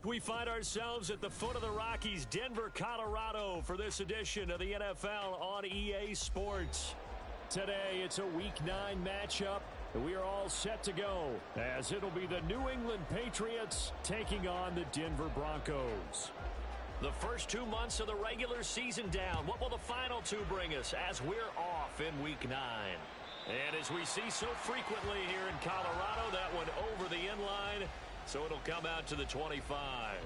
We find ourselves at the foot of the Rockies, Denver, Colorado, for this edition of the NFL on EA Sports. Today, it's a Week 9 matchup, and we are all set to go, as it'll be the New England Patriots taking on the Denver Broncos. The first 2 months of the regular season down. What will the final two bring us as we're off in Week 9? And as we see so frequently here in Colorado, that one over the end line, so it'll come out to the 25.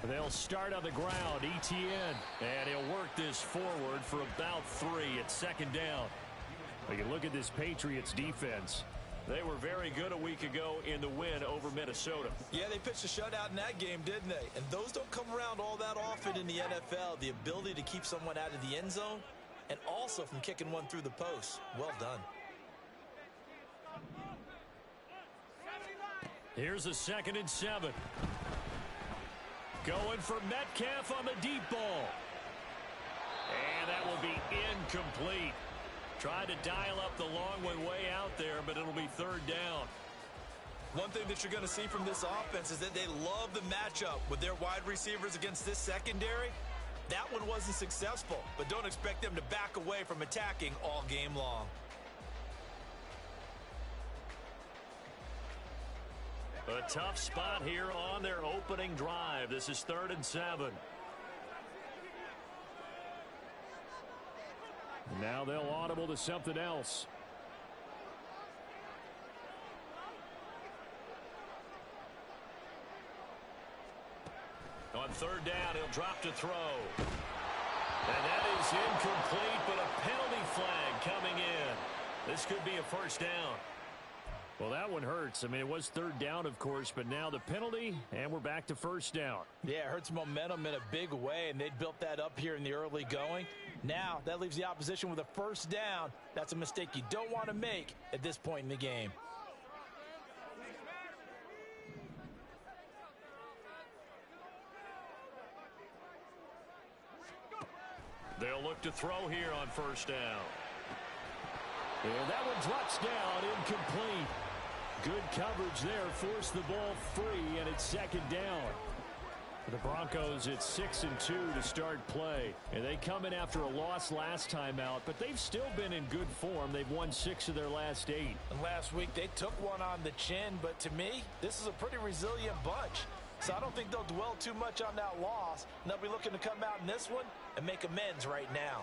They'll start on the ground, ETN, and he'll work this forward for about 3 at second down. But you look at this Patriots defense. They were very good a week ago in the win over Minnesota. Yeah, they pitched a shutout in that game, didn't they? And those don't come around all that often in the NFL. The ability to keep someone out of the end zone and also from kicking one through the post. Well done. Here's a 2nd and 7. Going for Metcalf on the deep ball. And that will be incomplete. Tried to dial up the long way out there, but it'll be 3rd down. One thing that you're going to see from this offense is that they love the matchup with their wide receivers against this secondary. That one wasn't successful, but don't expect them to back away from attacking all game long. A tough spot here on their opening drive. This is 3rd and 7. Now they'll audible to something else. On 3rd down, he'll drop to throw. And that is incomplete, but a penalty flag coming in. This could be a 1st down. Well, that one hurts. I mean, it was 3rd down, of course, but now the penalty, and we're back to 1st down. Yeah, it hurts momentum in a big way, and they built that up here in the early going. Now, that leaves the opposition with a 1st down. That's a mistake you don't want to make at this point in the game. They'll look to throw here on 1st down. And that one drops down, incomplete. Good coverage there, forced the ball free, and it's 2nd down. For the Broncos, it's 6 and 2 to start play. And they come in after a loss last time out, but they've still been in good form. They've won 6 of their last 8. And last week, they took one on the chin, but to me, this is a pretty resilient bunch. So I don't think they'll dwell too much on that loss. And they'll be looking to come out in this one and make amends right now.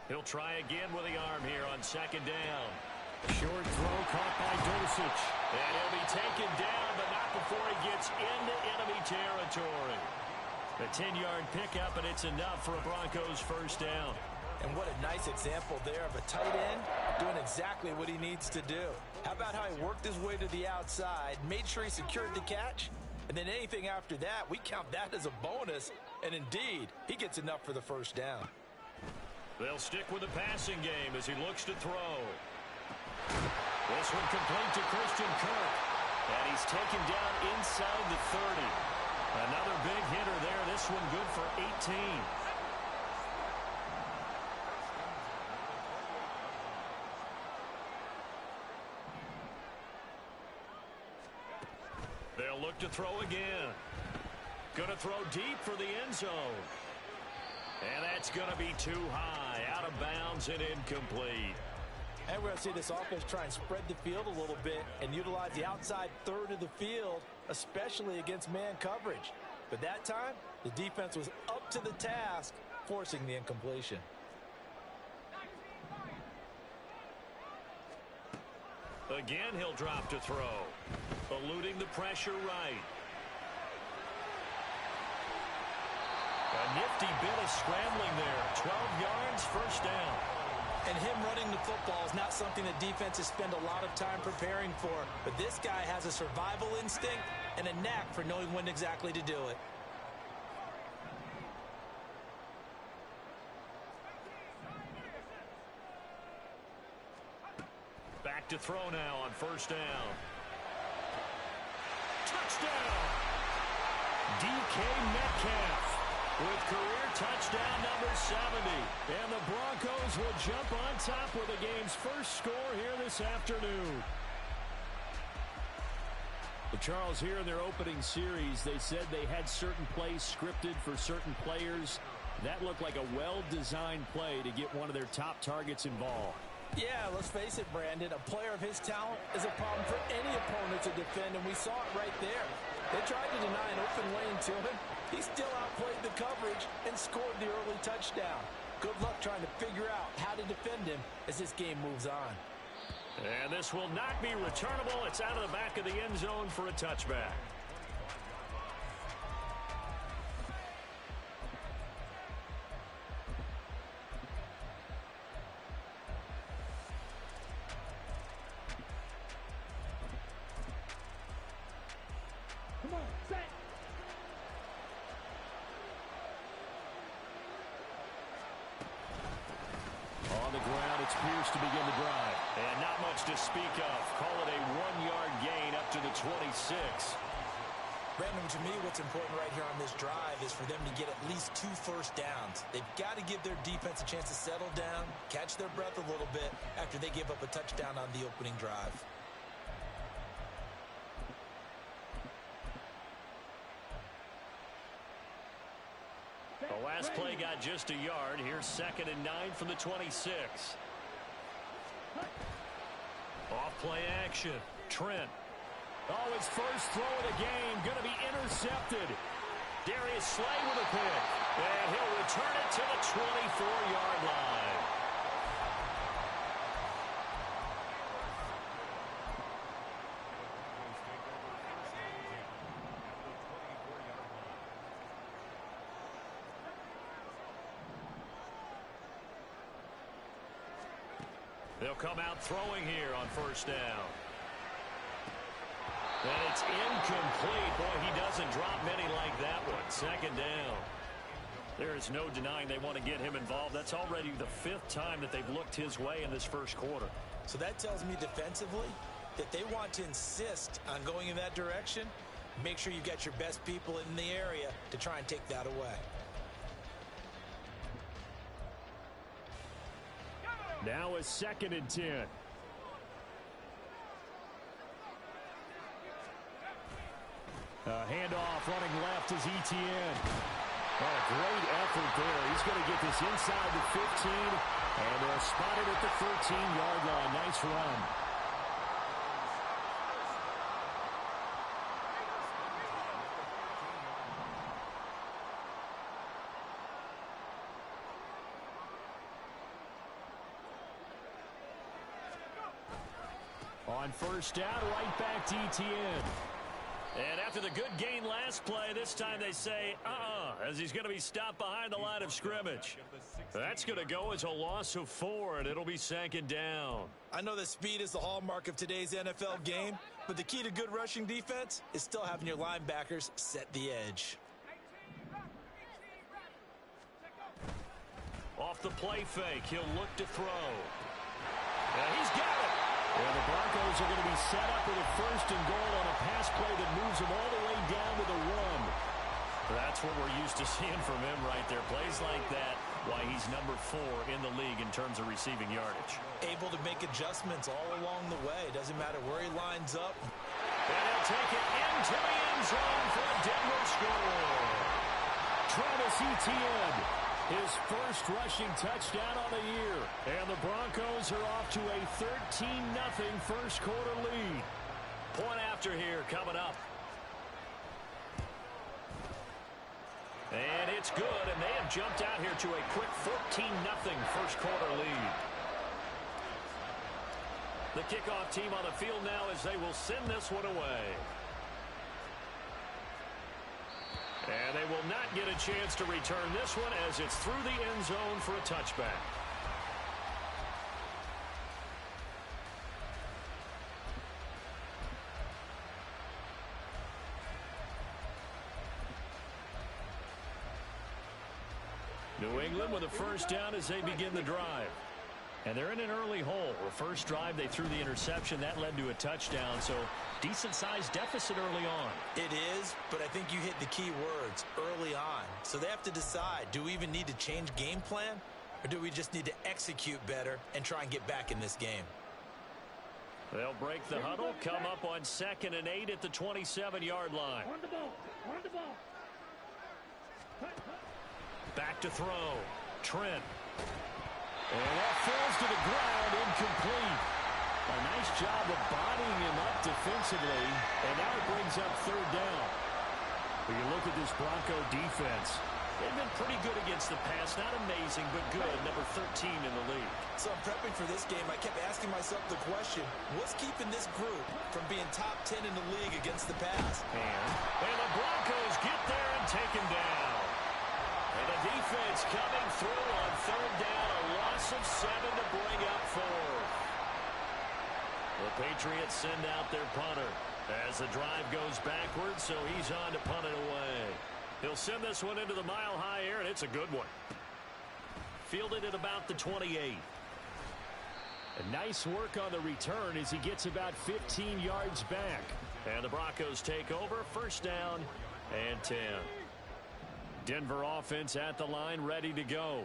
He'll try again with the arm here on 2nd down. Short throw caught by Dulcich. And he'll be taken down, but not before he gets into enemy territory. A 10-yard pickup, and it's enough for a Broncos 1st down. And what a nice example there of a tight end doing exactly what he needs to do. How about how he worked his way to the outside, made sure he secured the catch, and then anything after that, we count that as a bonus. And indeed, he gets enough for the 1st down. They'll stick with the passing game as he looks to throw. This one complete to Christian Kirk. And he's taken down inside the 30. Another big hitter there. This one good for 18. They'll look to throw again. Going to throw deep for the end zone. And that's going to be too high, out of bounds and incomplete. And we're going to see this offense try and spread the field a little bit and utilize the outside 3rd of the field, especially against man coverage. But that time, the defense was up to the task, forcing the incompletion. Again, he'll drop to throw, eluding the pressure right. A nifty bit of scrambling there. 12 yards, 1st down. And him running the football is not something that defenses spend a lot of time preparing for. But this guy has a survival instinct and a knack for knowing when exactly to do it. back to throw now on first down. Touchdown! DK Metcalf with career touchdown number 70. And the Broncos will jump on top with the game's first score here this afternoon. Well, Charles, here in their opening series, they said they had certain plays scripted for certain players. That looked like a well-designed play to get one of their top targets involved. Yeah, let's face it, Brandon. A player of his talent is a problem for any opponent to defend, and we saw it right there. They tried to deny an open lane to him. He still outplayed the coverage and scored the early touchdown. Good luck trying to figure out how to defend him as this game moves on. And this will not be returnable. It's out of the back of the end zone for a touchback. Come on, set. On the ground, it's Pierce to begin the drive. And not much to speak of. Call it a 1-yard gain up to the 26. Brandon, to me, what's important right here on this drive is for them to get at least 2 first downs. They've got to give their defense a chance to settle down, catch their breath a little bit after they give up a touchdown on the opening drive. The last play got just a yard. Here's 2nd and 9 from the 26. Off play action. Trent. Oh, his first throw of the game going to be intercepted. Darius Slay with a pick. And he'll return it to the 24-yard line. They'll come out throwing here on first down. And it's incomplete. Boy, he doesn't drop many like that one. 2nd down. There is no denying they want to get him involved. That's already the 5th time that they've looked his way in this first quarter. So that tells me defensively that they want to insist on going in that direction. Make sure you've got your best people in the area to try and take that away. Now a 2nd and 10. Handoff running left is Etienne. Oh, great effort there. He's going to get this inside the 15, and they'll spot it at the 13-yard line. Nice run. On first down, right back to Etienne. And after the good gain last play, this time they say, as he's going to be stopped behind the line of scrimmage. That's going to go as a loss of 4, and it'll be 2nd down. I know that speed is the hallmark of today's NFL game, but the key to good rushing defense is still having your linebackers set the edge. Off the play fake, he'll look to throw. And he's got it. And the Broncos are going to be set up with a 1st and goal on a pass play that moves them all the way down to the 1. That's what we're used to seeing from him right there. Plays like that, why he's number 4 in the league in terms of receiving yardage. Able to make adjustments all along the way. Doesn't matter where he lines up. And he'll take it into the end zone for a Denver score. Travis Etienne, his first rushing touchdown on the year. And the Broncos are off to a 13-0 first quarter lead. Point after here coming up. And it's good, and they have jumped out here to a quick 14-0 first quarter lead. The kickoff team on the field now as they will send this one away. And they will not get a chance to return this one as it's through the end zone for a touchback. New England with a first down as they begin the drive. And they're in an early hole. The first drive, they threw the interception. That led to a touchdown, so decent-sized deficit early on. It is, but I think you hit the key words, early on. So they have to decide, do we even need to change game plan, or do we just need to execute better and try and get back in this game? They'll break the huddle, come up on 2nd and 8 at the 27-yard line. On the ball. On the ball. Back to throw. Trent. And that falls to the ground, incomplete. A nice job of bodying him up defensively, and now it brings up 3rd down. When you look at this Bronco defense, they've been pretty good against the pass. Not amazing, but good. Number 13 in the league. So I'm prepping for this game. I kept asking myself the question, what's keeping this group from being top 10 in the league against the pass? And the Broncos get there and take him down. And the defense coming through on 3rd down. A loss of 7 to bring up 4th. The Patriots send out their punter as the drive goes backwards, so he's on to punt it away. He'll send this one into the mile-high air, and it's a good one. Fielded at about the 28. A nice work on the return as he gets about 15 yards back. And the Broncos take over, 1st down and 10. Denver offense at the line, ready to go.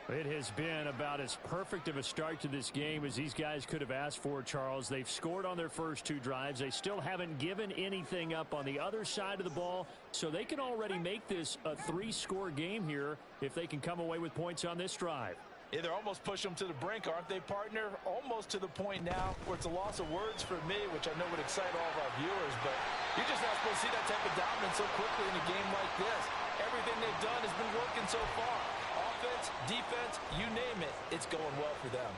It has been about as perfect of a start to this game as these guys could have asked for, Charles. They've scored on their first 2 drives. They still haven't given anything up on the other side of the ball, so they can already make this a 3-score game here if they can come away with points on this drive. Yeah, they're almost pushing them to the brink, aren't they, partner? Almost to the point now where it's a loss of words for me, which I know would excite all of our viewers, but you're just not supposed to see that type of dominance so quickly in a game like this. Everything they've done has been working so far. Offense, defense, you name it, it's going well for them.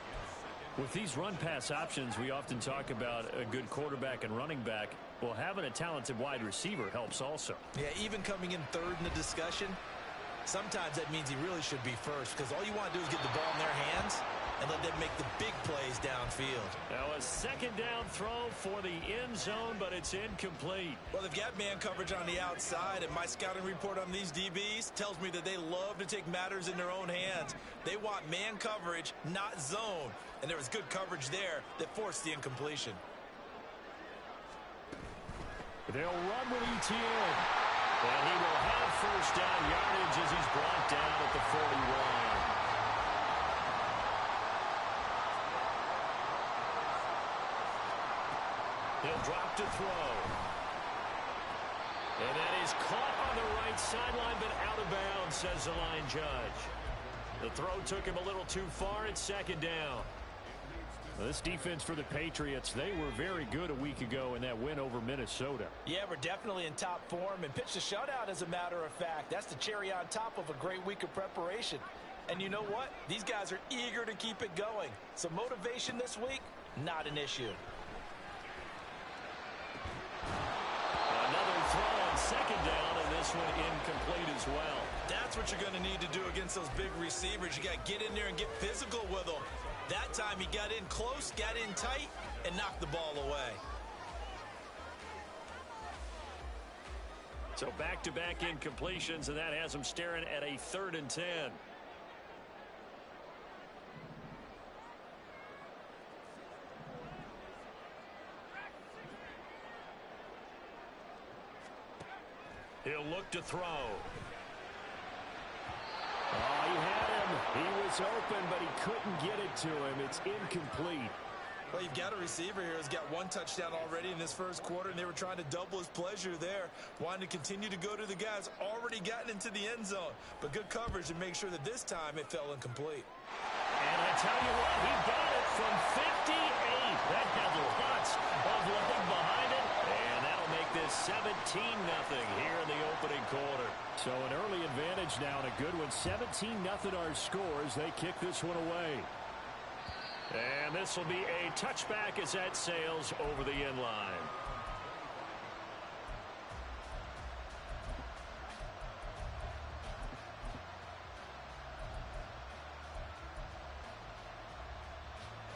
With these run-pass options, we often talk about a good quarterback and running back. Well, having a talented wide receiver helps also. Yeah, even coming in 3rd in the discussion, sometimes that means he really should be first, because all you want to do is get the ball in their hands and let them make the big plays downfield. Now a 2nd down throw for the end zone, but it's incomplete. Well, they've got man coverage on the outside, and my scouting report on these DBs tells me that they love to take matters in their own hands. They want man coverage, not zone. And there was good coverage there that forced the incompletion. They'll run with ETN. And he will have 1st down yardage as he's brought down at the 41. He'll drop to throw. And that is caught on the right sideline, but out of bounds, says the line judge. The throw took him a little too far. It's 2nd down. Well, this defense for the Patriots, they were very good a week ago in that win over Minnesota. Yeah, we're definitely in top form and pitched a shutout, as a matter of fact. That's the cherry on top of a great week of preparation. And you know what? These guys are eager to keep it going. So motivation this week, not an issue. Another throw on 2nd down, and this one incomplete as well. That's what you're going to need to do against those big receivers. You got to get in there and get physical with them. That time he got in close, got in tight, and knocked the ball away. So back-to-back incompletions, and that has him staring at a 3rd and 10. He'll look to throw. Oh, he had him. He was open, but he couldn't get it to him. It's incomplete. Well, you've got a receiver here who's got 1 touchdown already in this first quarter, and they were trying to double his pleasure there, wanting to continue to go to the guys already gotten into the end zone. But good coverage to make sure that this time it fell incomplete. And I tell you what, he got it from 58. That had lots of leg behind it, and that'll make this 17-0 here in the opening quarter. So an early advantage now, and a good one. 17-0 our scores. They kick this one away. And this will be a touchback as that sails over the end line.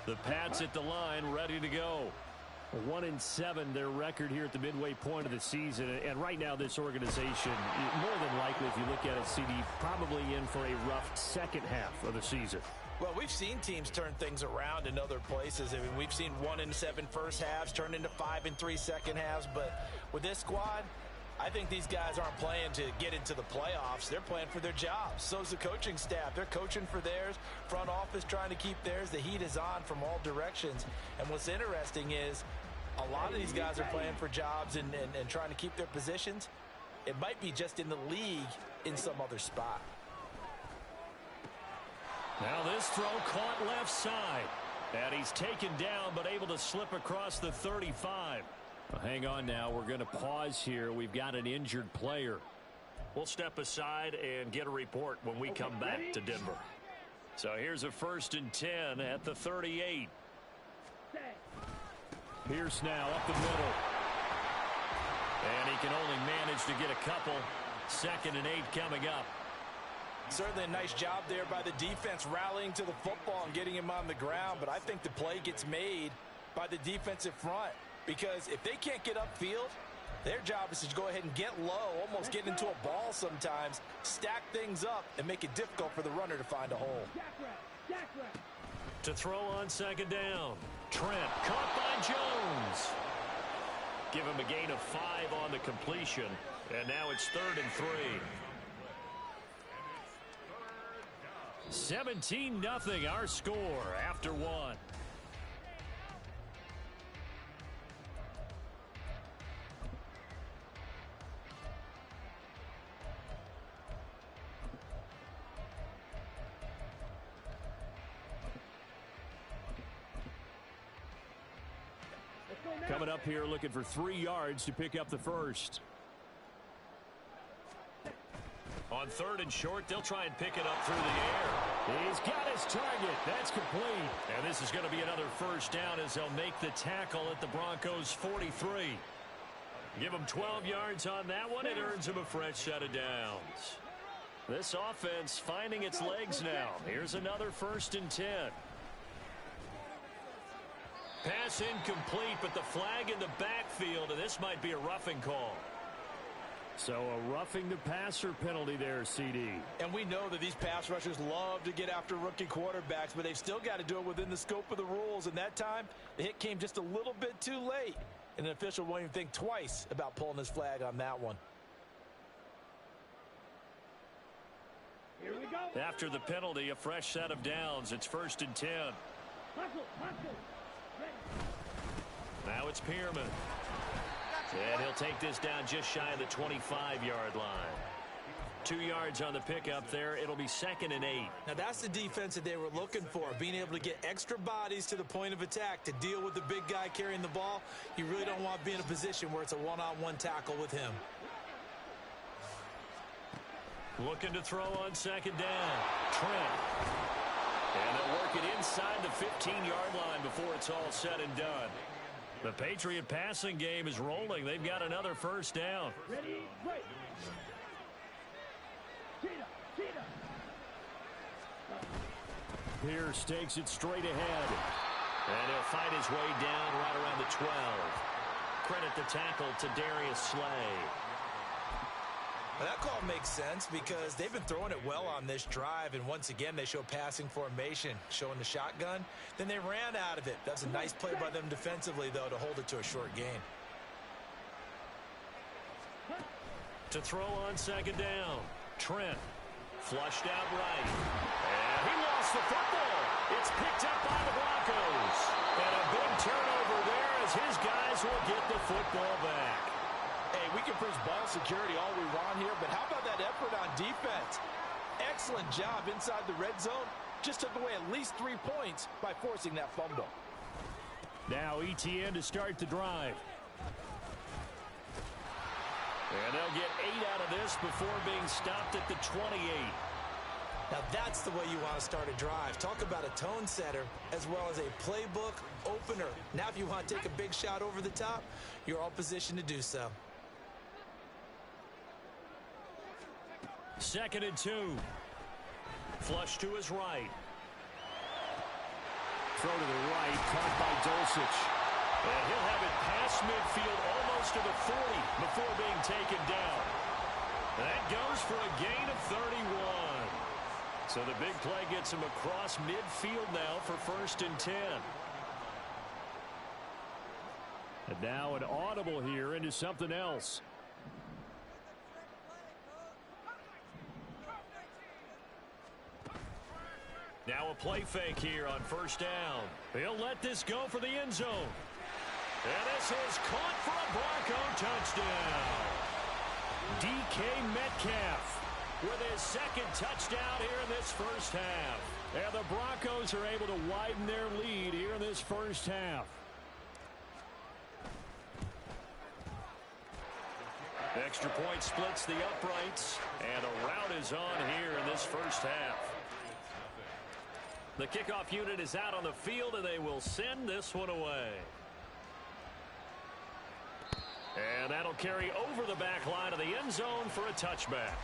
The Pats at the line, ready to go. 1-7 their record here at the midway point of the season. And right now this organization, more than likely, if you look at it, CD, probably in for a rough second half of the season. Well, we've seen teams turn things around in other places. I mean, we've seen 1-7 first halves turn into 5-3 second halves. But with this squad, I think these guys aren't playing to get into the playoffs. They're playing for their jobs. So's the coaching staff. They're coaching for theirs. Front office trying to keep theirs. The heat is on from all directions. And what's interesting is a lot of these guys are playing for jobs and trying to keep their positions. It might be just in the league in some other spot. Now this throw caught left side. And he's taken down but able to slip across the 35. Well, hang on now. We're going to pause here. We've got an injured player. We'll step aside and get a report when we come back to Denver. So here's a 1st and 10 at the 38. Pierce now up the middle. And he can only manage to get a couple. 2nd and 8 coming up. Certainly a nice job there by the defense rallying to the football and getting him on the ground. But I think the play gets made by the defensive front. Because if they can't get upfield, their job is to go ahead and get low, almost get into a ball sometimes, stack things up, and make it difficult for the runner to find a hole. To throw on 2nd down. Trent caught by Jones. Give him a gain of 5 on the completion. And now it's 3rd and 3. 17-0 our score after 1. Coming up here looking for 3 yards to pick up the first. On 3rd and short, they'll try and pick it up through the air. He's got his target. That's complete. And this is going to be another 1st down as they'll make the tackle at the Broncos' 43. Give him 12 yards on that one. It earns him a fresh set of downs. This offense finding its legs now. Here's another 1st and 10. Pass incomplete, but the flag in the backfield, and this might be a roughing call. So a roughing the passer penalty there, CD. And we know that these pass rushers love to get after rookie quarterbacks, but they've still got to do it within the scope of the rules. And that time, the hit came just a little bit too late. And an official won't even think twice about pulling his flag on that one. Here we go. After the penalty, a fresh set of downs. It's 1st and 10. Now it's Pierman. And he'll take this down just shy of the 25-yard line. 2 yards on the pickup there. It'll be 2nd and 8. Now that's the defense that they were looking for, being able to get extra bodies to the point of attack to deal with the big guy carrying the ball. You really don't want to be in a position where it's a one-on-one tackle with him. Looking to throw on 2nd down. Trent. And they'll work it inside the 15-yard line before it's all said and done. The Patriot passing game is rolling. They've got another 1st down. Ready, break. Pierce takes it straight ahead. And he'll fight his way down right around the 12. Credit the tackle to Darius Slay. Now that call makes sense because they've been throwing it well on this drive, and once again they show passing formation, showing the shotgun. Then they ran out of it. That's a nice play by them defensively, though, to hold it to a short gain. To throw on 2nd down. Trent flushed out right. And he lost the football. It's picked up by the Broncos. And a big turnover there as his guys will get the football back. Hey, we can preach ball security all we want here, but how about that effort on defense? Excellent job inside the red zone. Just took away at least 3 points by forcing that fumble. Now ETN to start the drive. And they'll get 8 out of this before being stopped at the 28. Now that's the way you want to start a drive. Talk about a tone setter as well as a playbook opener. Now if you want to take a big shot over the top, you're all positioned to do so. 2nd and 2. Flush to his right. Throw to the right, caught by Dulcich. And he'll have it past midfield almost to the 40 before being taken down. That goes for a gain of 31. So the big play gets him across midfield now for 1st and 10. And now an audible here into something else. Now a play fake here on 1st down. He'll let this go for the end zone. And this is caught for a Bronco touchdown. DK Metcalf with his 2nd touchdown here in this 1st half. And the Broncos are able to widen their lead here in this 1st half. Extra point splits the uprights. And a rout is on here in this 1st half. The kickoff unit is out on the field, and they will send this one away. And that'll carry over the back line of the end zone for a touchback.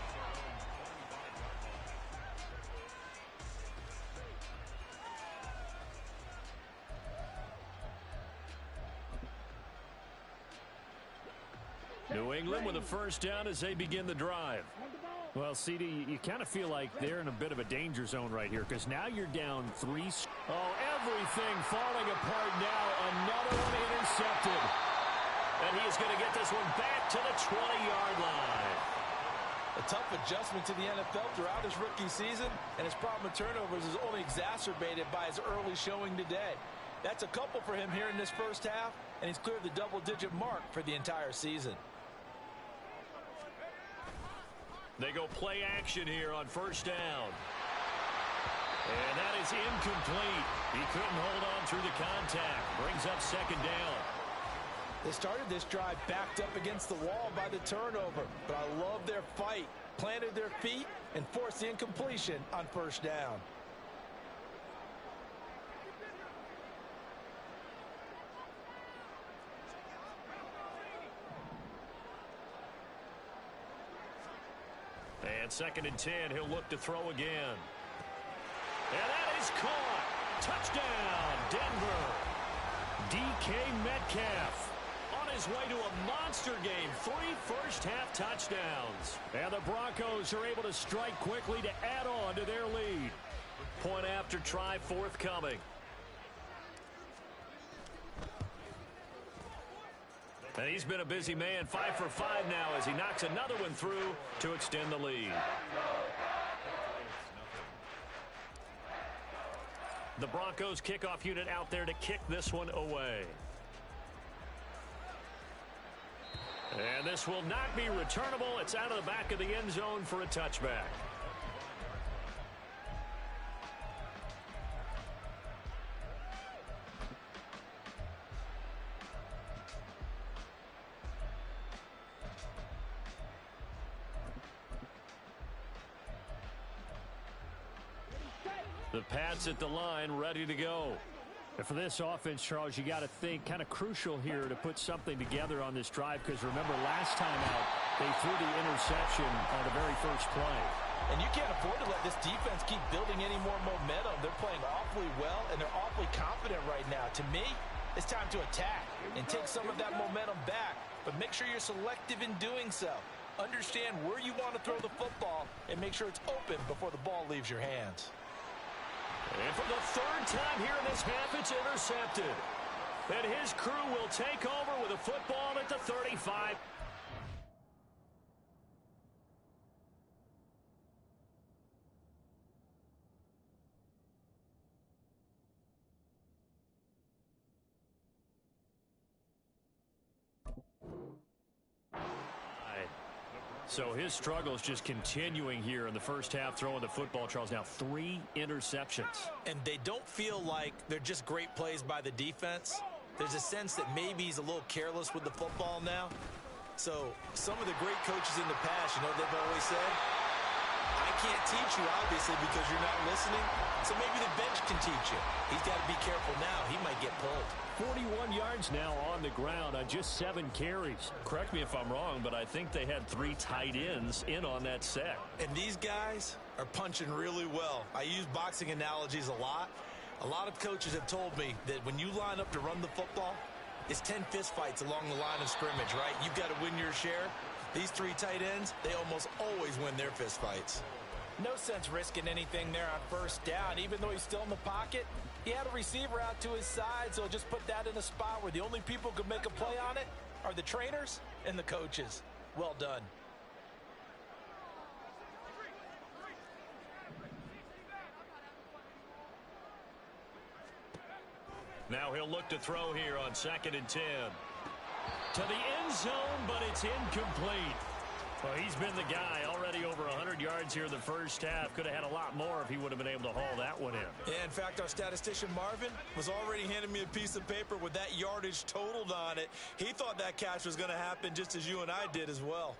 New England with a 1st down as they begin the drive. Well, CD, you kind of feel like they're in a bit of a danger zone right here because now you're down 3. Oh, everything falling apart now. Another one intercepted. And he is going to get this one back to the 20-yard line. A tough adjustment to the NFL throughout his rookie season, and his problem with turnovers is only exacerbated by his early showing today. That's a couple for him here in this 1st half, and he's cleared the double-digit mark for the entire season. They go play action here on 1st down. And that is incomplete. He couldn't hold on through the contact. Brings up 2nd down. They started this drive backed up against the wall by the turnover, but I love their fight. Planted their feet and forced the incompletion on 1st down. And 2nd and 10, he'll look to throw again. And that is caught. Touchdown, Denver. DK Metcalf on his way to a monster game. 3 first-half touchdowns. And the Broncos are able to strike quickly to add on to their lead. Point after try forthcoming. And he's been a busy man, 5 for 5 now as he knocks another one through to extend the lead. The Broncos kickoff unit out there to kick this one away. And this will not be returnable. It's out of the back of the end zone for a touchback. The Pats at the line, ready to go. And for this offense, Charles, you got to think kind of crucial here to put something together on this drive because remember last time out, they threw the interception on the very first play. And you can't afford to let this defense keep building any more momentum. They're playing awfully well, and they're awfully confident right now. To me, it's time to attack and take some of that momentum back. But make sure you're selective in doing so. Understand where you want to throw the football and make sure it's open before the ball leaves your hands. And for the 3rd time here in this half, it's intercepted. And his crew will take over with a football at the 35. So his struggles just continuing here in the first half, throwing the football, Charles. Now 3 interceptions. And they don't feel like they're just great plays by the defense. There's a sense that maybe he's a little careless with the football now. So some of the great coaches in the past, you know, they've always said, I can't teach you, obviously, because you're not listening. So maybe the bench can teach you. He's got to be careful now. He might get pulled. 41 yards now on the ground on just 7 carries. Correct me if I'm wrong, but I think they had 3 tight ends in on that set. And these guys are punching really well. I use boxing analogies a lot. A lot of coaches have told me that when you line up to run the football, is 10 fistfights along the line of scrimmage, right? You've got to win your share. These three tight ends, they almost always win their fistfights. No sense risking anything there on first down. Even though he's still in the pocket, he had a receiver out to his side, so just put that in a spot where the only people who could make a play on it are the trainers and the coaches. Well done. Now he'll look to throw here on 2nd and 10. To the end zone, but it's incomplete. Well, he's been the guy already over 100 yards here in the first half. Could have had a lot more if he would have been able to haul that one in. Yeah, in fact, our statistician Marvin was already handing me a piece of paper with that yardage totaled on it. He thought that catch was going to happen just as you and I did as well.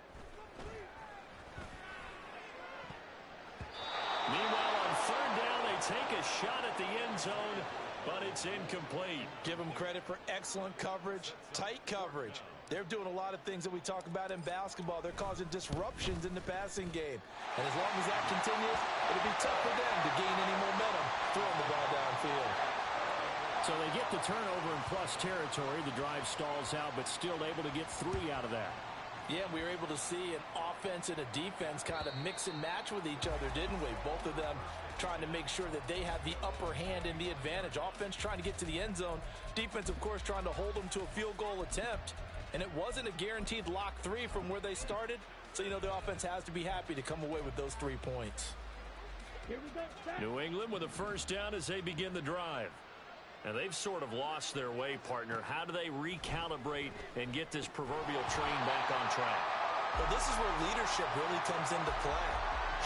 Meanwhile, on 3rd down, they take a shot at the end zone, but it's incomplete. Give them credit for excellent coverage, tight coverage. They're doing a lot of things that we talk about in basketball. They're causing disruptions in the passing game. And as long as that continues, it'll be tough for them to gain any momentum throwing the ball downfield. So they get the turnover in plus territory. The drive stalls out, but still able to get 3 out of that. Yeah, we were able to see an offense and a defense kind of mix and match with each other, didn't we? Both of them trying to make sure that they have the upper hand and the advantage. Offense trying to get to the end zone. Defense, of course, trying to hold them to a field goal attempt. And it wasn't a guaranteed lock 3 from where they started. So, you know, the offense has to be happy to come away with those 3 points. New England with a first down as they begin the drive. And they've sort of lost their way, partner. How do they recalibrate and get this proverbial train back on track? Well, this is where leadership really comes into play.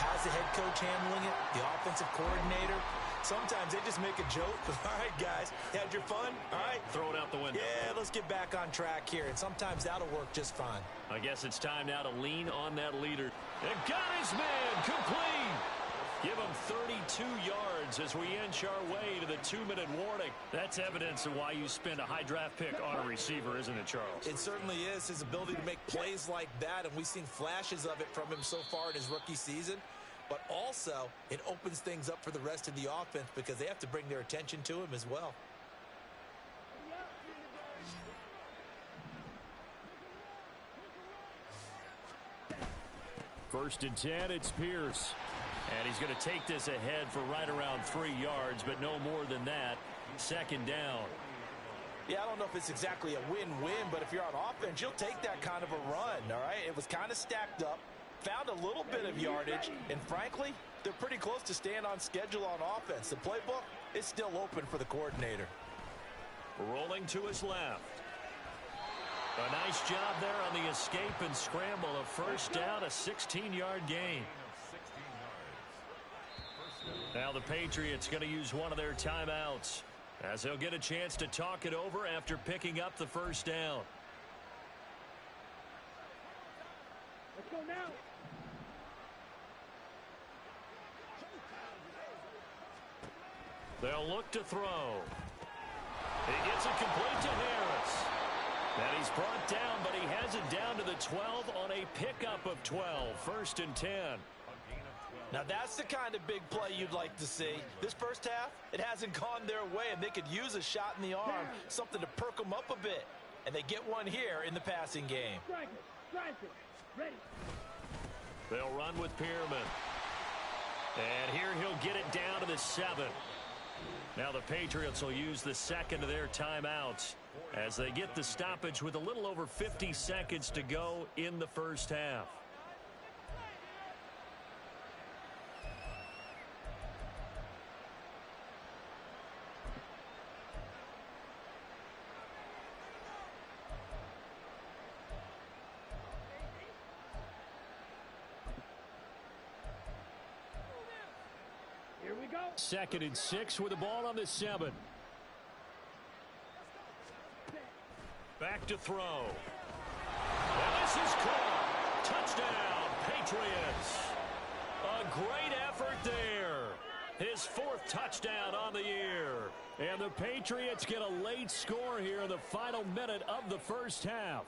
How's the head coach handling it? The offensive coordinator? Sometimes they just make a joke. All right, guys, you had your fun? All right. Throw it out the window. Yeah, let's get back on track here. And sometimes that'll work just fine. I guess it's time now to lean on that leader. And got his man complete. Give him 32 yards as we inch our way to the 2-minute warning. That's evidence of why you spend a high draft pick on a receiver, isn't it, Charles? It certainly is. His ability to make plays like that, and we've seen flashes of it from him so far in his rookie season. But also, it opens things up for the rest of the offense because they have to bring their attention to him as well. First and 10, it's Pierce. And he's going to take this ahead for right around 3 yards, but no more than that. 2nd down. Yeah, I don't know if it's exactly a win-win, but if you're on offense, you'll take that kind of a run, all right? It was kind of stacked up, found a little bit of yardage, and frankly, they're pretty close to staying on schedule on offense. The playbook is still open for the coordinator. Rolling to his left. A nice job there on the escape and scramble. A first down, a 16-yard gain. Now the Patriots going to use one of their timeouts as they'll get a chance to talk it over after picking up the first down. Let's go now. They'll look to throw. He gets it complete to Harris. And he's brought down, but he has it down to the 12 on a pickup of 12. 1st and 10. Now that's the kind of big play you'd like to see. This first half, it hasn't gone their way, and they could use a shot in the arm, something to perk them up a bit. And they get one here in the passing game. Strike it, ready. They'll run with Pierman. And here he'll get it down to the 7. Now the Patriots will use the second of their timeouts as they get the stoppage with a little over 50 seconds to go in the first half. Here we go. 2nd and 6 with the ball on the 7. Back to throw. And this is caught. Touchdown, Patriots. A great effort there. His 4th touchdown on the year. And the Patriots get a late score here in the final minute of the first half.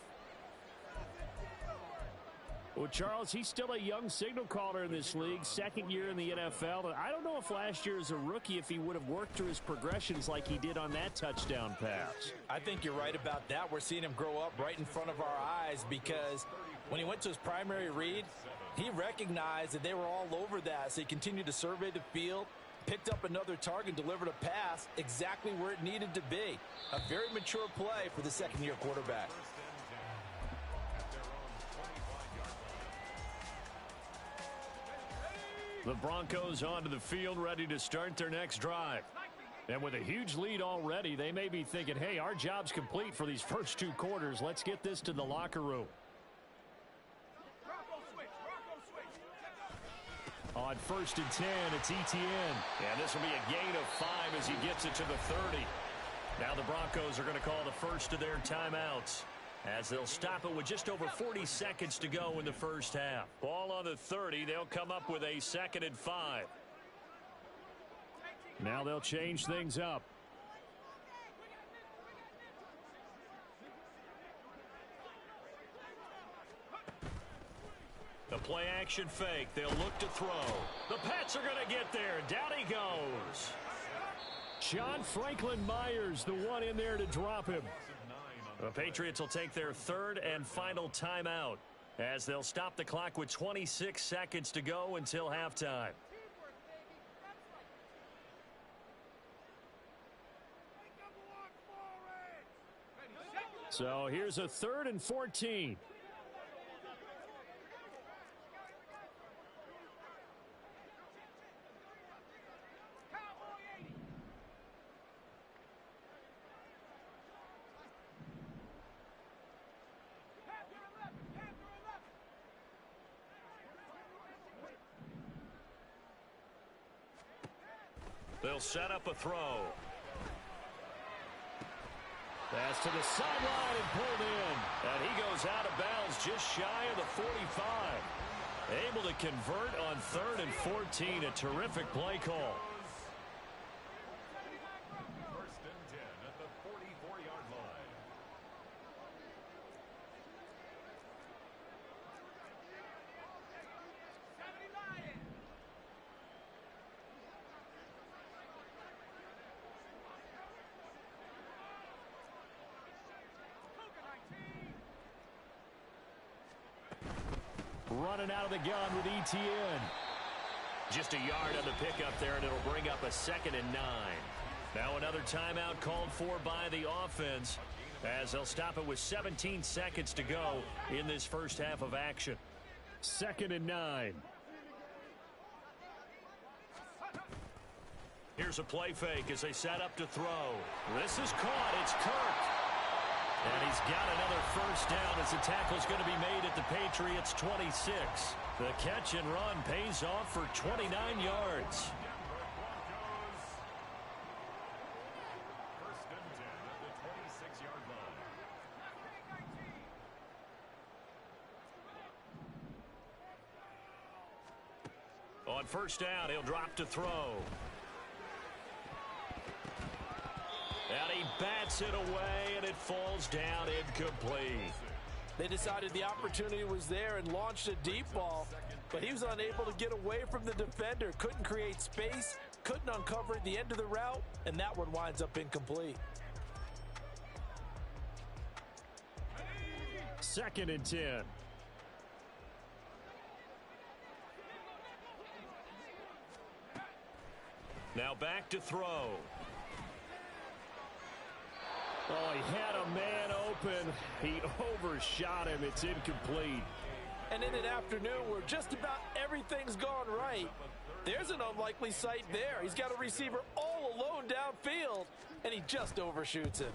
Well, Charles, he's still a young signal caller in this league, second year in the NFL. And I don't know if last year as a rookie, if he would have worked through his progressions like he did on that touchdown pass. I think you're right about that. We're seeing him grow up right in front of our eyes because when he went to his primary read, he recognized that they were all over that. So he continued to survey the field, picked up another target, delivered a pass exactly where it needed to be. A very mature play for the second-year quarterback. The Broncos onto the field, ready to start their next drive. And with a huge lead already, they may be thinking, hey, our job's complete for these first two quarters. Let's get this to the locker room. On 1st and 10, it's Etienne. And this will be a gain of 5 as he gets it to the 30. Now the Broncos are going to call the first of their timeouts, as they'll stop it with just over 40 seconds to go in the first half. Ball on the 30. They'll come up with a 2nd and 5. Now they'll change things up. The play action fake. They'll look to throw. The Pats are going to get there. Down he goes. John Franklin Myers, the one in there to drop him. The Patriots will take their third and final timeout as they'll stop the clock with 26 seconds to go until halftime. So here's a 3rd and 14. They'll set up a throw. Pass to the sideline and pulled in. And he goes out of bounds just shy of the 45. Able to convert on 3rd and 14. A terrific play call. 1st and 10 at the 44-yard line. Running out of the gun with Etienne. Just a yard on the pickup there, and it'll bring up a 2nd and 9. Now another timeout called for by the offense, as they'll stop it with 17 seconds to go in this first half of action. 2nd and 9. Here's a play fake as they set up to throw. This is caught. It's Kirk. And he's got another first down as the tackle's going to be made at the Patriots' 26. The catch and run pays off for 29 yards. 1st and 10 at the 26-yard line. On 1st down, he'll drop to throw. And he bats it away, and it falls down incomplete. They decided the opportunity was there and launched a deep ball, but he was unable to get away from the defender. Couldn't create space, couldn't uncover the end of the route, and that one winds up incomplete. 2nd and 10. Now back to throw. Oh, he had a man open. He overshot him. It's incomplete. And in an afternoon where just about everything's gone right, there's an unlikely sight there. He's got a receiver all alone downfield, and he just overshoots him.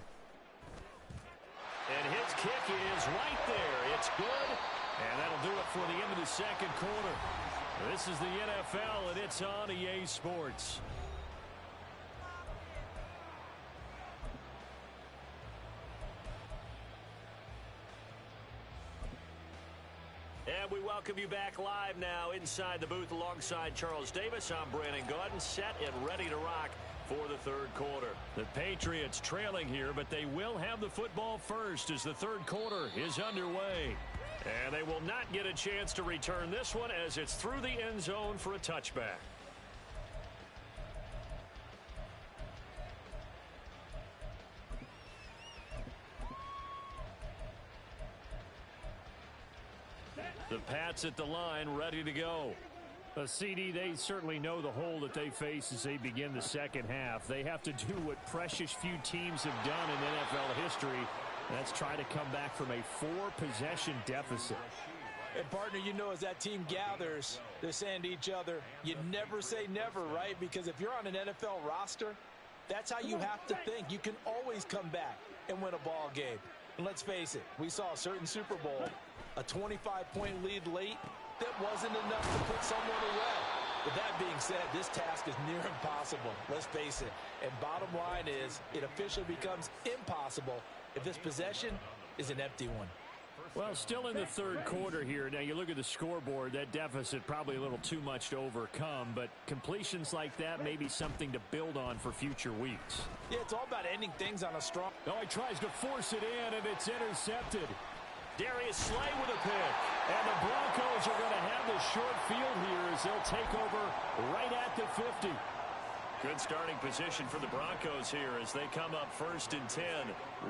And his kick is right there. It's good, and that'll do it for the end of the second quarter. This is the NFL, and it's on EA Sports. And we welcome you back live now inside the booth alongside Charles Davis. I'm Brandon Gaudin, set and ready to rock for the third quarter. The Patriots trailing here, but they will have the football first as the third quarter is underway. And they will not get a chance to return this one as it's through the end zone for a touchback. The Pats at the line, ready to go. CD, they certainly know the hole that they face as they begin the second half. They have to do what precious few teams have done in NFL history. That's try to come back from a 4-possession deficit. And, partner, you know, as that team gathers, they're saying to each other, you never say never, right? Because if you're on an NFL roster, that's how you have to think. You can always come back and win a ball game. And let's face it, we saw a certain Super Bowl, a 25-point lead late, that wasn't enough to put someone away. But that being said, this task is near impossible. Let's face it. And bottom line is, it officially becomes impossible if this possession is an empty one. Well, still in the third quarter here. Now, you look at the scoreboard, that deficit probably a little too much to overcome, but completions like that may be something to build on for future weeks. Yeah, it's all about ending things on a strong... Oh, he tries to force it in, and it's intercepted. Darius Slay with a pick. And the Broncos are going to have the short field here as they'll take over right at the 50. Good starting position for the Broncos here as they come up 1st and 10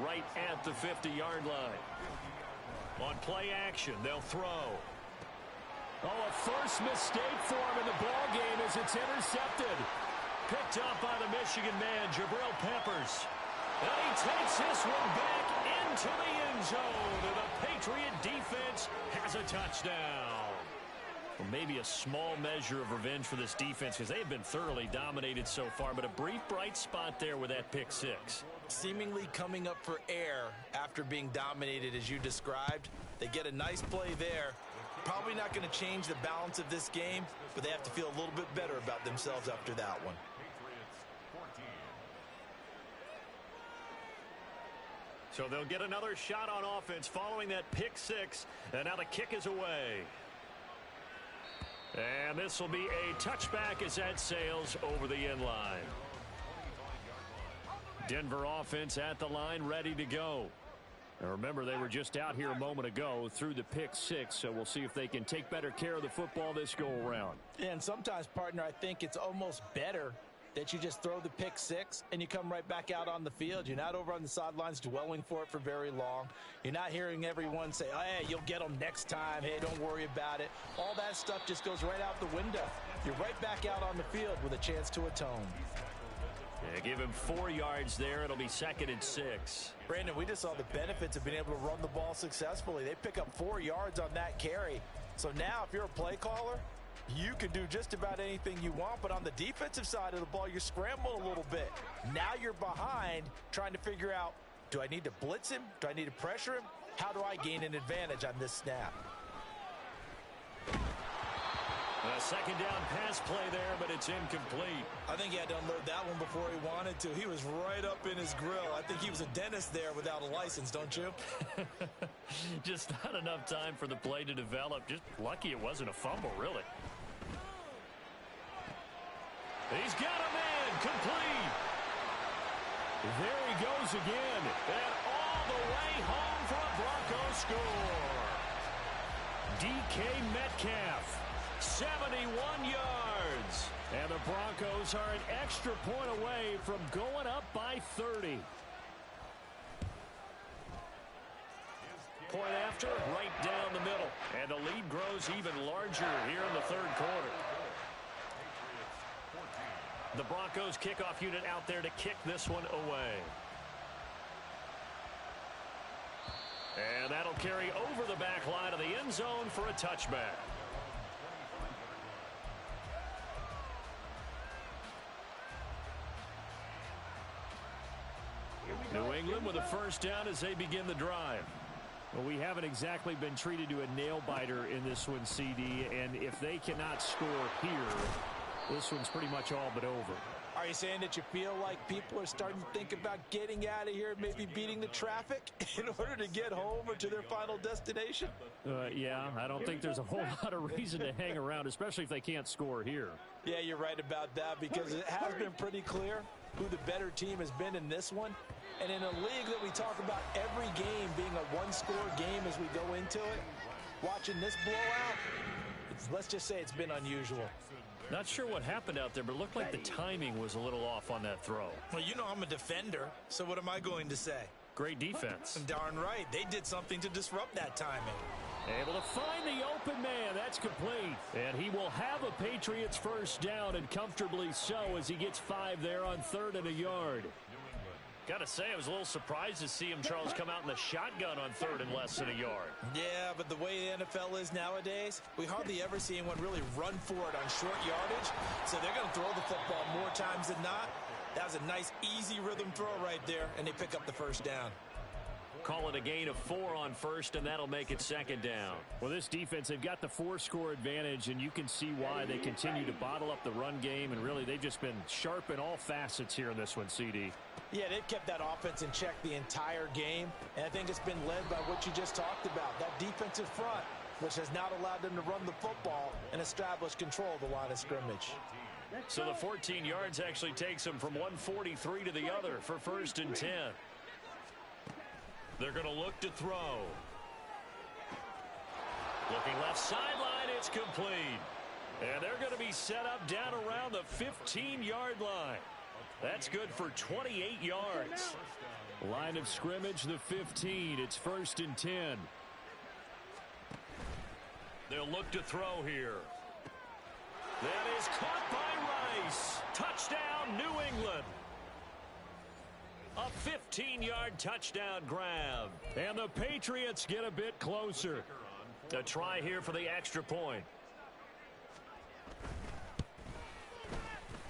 right at the 50-yard line. On play action, they'll throw. Oh, a first mistake for him in the ball game as it's intercepted. Picked up by the Michigan man, Jabril Peppers. And he takes this one back into the end zone. And the Patriot defense has a touchdown. Well, maybe a small measure of revenge for this defense because they have been thoroughly dominated so far, but a brief bright spot there with that pick six. Seemingly coming up for air after being dominated as you described. They get a nice play there. Probably not going to change the balance of this game, but they have to feel a little bit better about themselves after that one. So they'll get another shot on offense following that pick six, and now the kick is away. And this will be a touchback as that sails over the end line. Denver offense at the line, ready to go. Now remember, they were just out here a moment ago through the pick six, so we'll see if they can take better care of the football this go-around. And sometimes, partner, I think it's almost better that you just throw the pick six and you come right back out on the field. You're not over on the sidelines dwelling for it for very long. You're not hearing everyone say, oh, hey, you'll get them next time. Hey, don't worry about it. All that stuff just goes right out the window. You're right back out on the field with a chance to atone. Yeah, give him 4 yards there. It'll be 2nd and 6. Brandon, we just saw the benefits of being able to run the ball successfully. They pick up 4 yards on that carry. So now if you're a play caller, you can do just about anything you want, but on the defensive side of the ball, you're scrambling a little bit. Now you're behind trying to figure out, do I need to blitz him? Do I need to pressure him? How do I gain an advantage on this snap? A second down pass play there, but it's incomplete. I think he had to unload that one before he wanted to. He was right up in his grill. I think he was a dentist there without a license, don't you? Just not enough time for the play to develop. Just lucky it wasn't a fumble, really. He's got a man, complete. There he goes again, and all the way home for a Broncos score. DK Metcalf, 71 yards. And the Broncos are an extra point away from going up by 30. Point after, right down the middle. And the lead grows even larger here in the third quarter. The Broncos kickoff unit out there to kick this one away. And that'll carry over the back line of the end zone for a touchback. New England with a first down as they begin the drive. Well, we haven't exactly been treated to a nail-biter in this one, CD, and if they cannot score here, this one's pretty much all but over. Are you saying that you feel like people are starting to think about getting out of here, maybe beating the traffic in order to get home or to their final destination? Yeah, I don't think there's a whole lot of reason to hang around, especially if they can't score here. Yeah, you're right about that because it has been pretty clear who the better team has been in this one. And in a league that we talk about every game being a one-score game as we go into it, watching this blowout, let's just say it's been unusual. Not sure what happened out there, but it looked like the timing was a little off on that throw. Well, you know I'm a defender, so what am I going to say? Great defense. Darn right. They did something to disrupt that timing. Able to find the open man. That's complete. And he will have a Patriots first down, and comfortably so, as he gets 5 there on 3rd and a yard. Got to say, I was a little surprised to see him, Charles, come out in the shotgun on 3rd and less than a yard. Yeah, but the way the NFL is nowadays, we hardly ever see anyone really run for it on short yardage. So they're going to throw the football more times than not. That was a nice, easy rhythm throw right there, and they pick up the first down. Call it a gain of 4 on 1st, and that'll make it 2nd down. Well, this defense, they've got the 4-score advantage, and you can see why they continue to bottle up the run game, and really they've just been sharp in all facets here in this one, CD. Yeah, they've kept that offense in check the entire game, and I think it's been led by what you just talked about, that defensive front, which has not allowed them to run the football and establish control of the line of scrimmage. So the 14 yards actually takes them from 143 to the other for 1st and 10. They're going to look to throw. Looking left sideline, it's complete. And they're going to be set up down around the 15-yard line. That's good for 28 yards. Line of scrimmage, the 15. It's 1st and 10. They'll look to throw here. That is caught by Rice. Touchdown, New England. A 15-yard touchdown grab. And the Patriots get a bit closer. A try here for the extra point.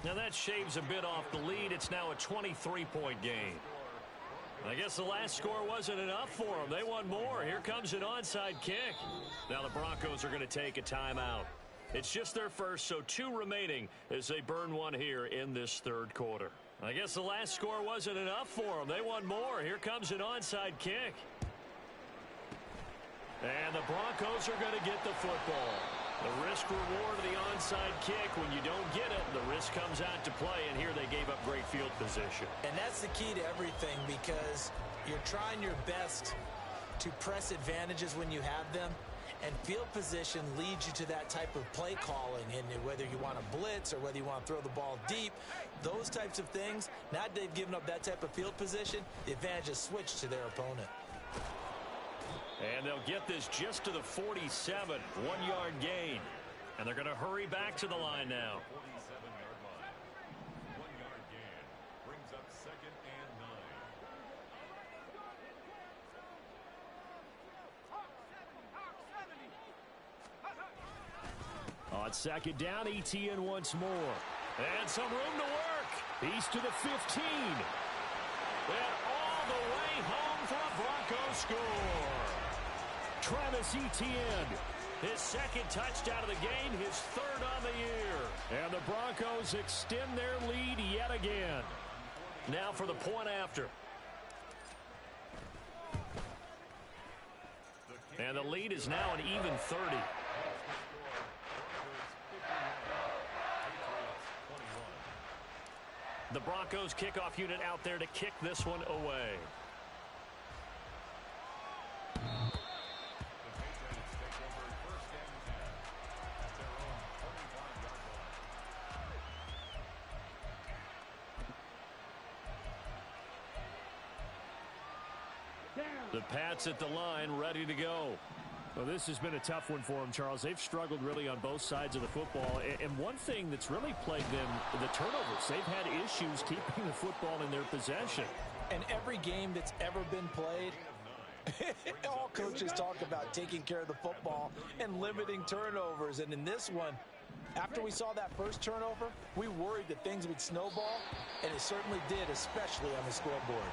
Now that shaves a bit off the lead. It's now a 23-point game. I guess the last score wasn't enough for them. They want more. Here comes an onside kick. Now the Broncos are going to take a timeout. It's just their first, so 2 remaining as they burn one here in this 3rd quarter. I guess the last score wasn't enough for them. They want more. Here comes an onside kick. And the Broncos are going to get the football. The risk-reward of the onside kick, when you don't get it, the risk comes out to play, and here they gave up great field position. And that's the key to everything, because you're trying your best to press advantages when you have them, and field position leads you to that type of play calling, and whether you want to blitz or whether you want to throw the ball deep, those types of things, now that they've given up that type of field position, the advantage is switched to their opponent. And they'll get this just to the 47, 1-yard gain. And they're going to hurry back to the line now. 47-yard line. 1-yard gain brings up 2nd and 9. On 2nd down, ETN once more. And some room to work. He's to the 15. And all the way home for a Broncos score. Travis Etienne, his 2nd touchdown of the game, his 3rd on the year. And the Broncos extend their lead yet again. Now for the point after. And the lead is now an even 30. The Broncos kickoff unit out there to kick this one away. The Pats at the line, ready to go. Well, this has been a tough one for them, Charles. They've struggled really on both sides of the football. And one thing that's really plagued them, the turnovers. They've had issues keeping the football in their possession. And every game that's ever been played, all coaches talk about taking care of the football and limiting turnovers. And in this one, after we saw that first turnover, we worried that things would snowball, and it certainly did, especially on the scoreboard.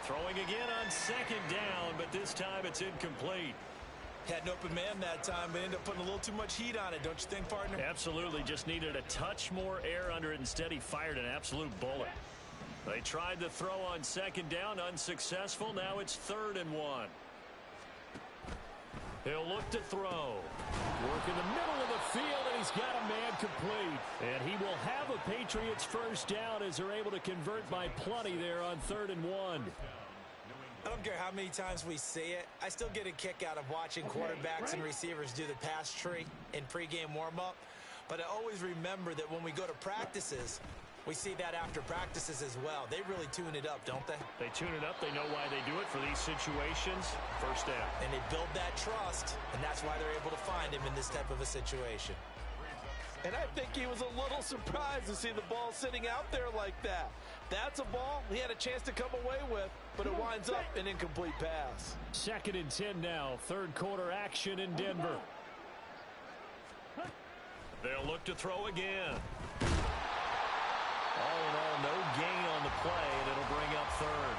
Throwing again on 2nd down, but this time it's incomplete. Had an open man that time, but ended up putting a little too much heat on it, don't you think, partner? Absolutely, just needed a touch more air under it. Instead, he fired an absolute bullet. They tried to throw on 2nd down, unsuccessful. Now it's 3rd and 1. He'll look to throw. Work in the middle of the field, and he's got a man complete. And he will have a Patriots first down as they're able to convert by plenty there on 3rd and 1. I don't care how many times we see it. I still get a kick out of watching quarterbacks and receivers do the pass tree in pregame warm-up. But I always remember that when we go to practices, we see that after practices as well. They really tune it up, don't they? They tune it up. They know why they do it for these situations. First down. And they build that trust, and that's why they're able to find him in this type of a situation. And I think he was a little surprised to see the ball sitting out there like that. That's a ball he had a chance to come away with, but it winds up an incomplete pass. 2nd and 10 now. Third quarter action in Denver. They'll look to throw again. All in all, no gain on the play, and it'll bring up third.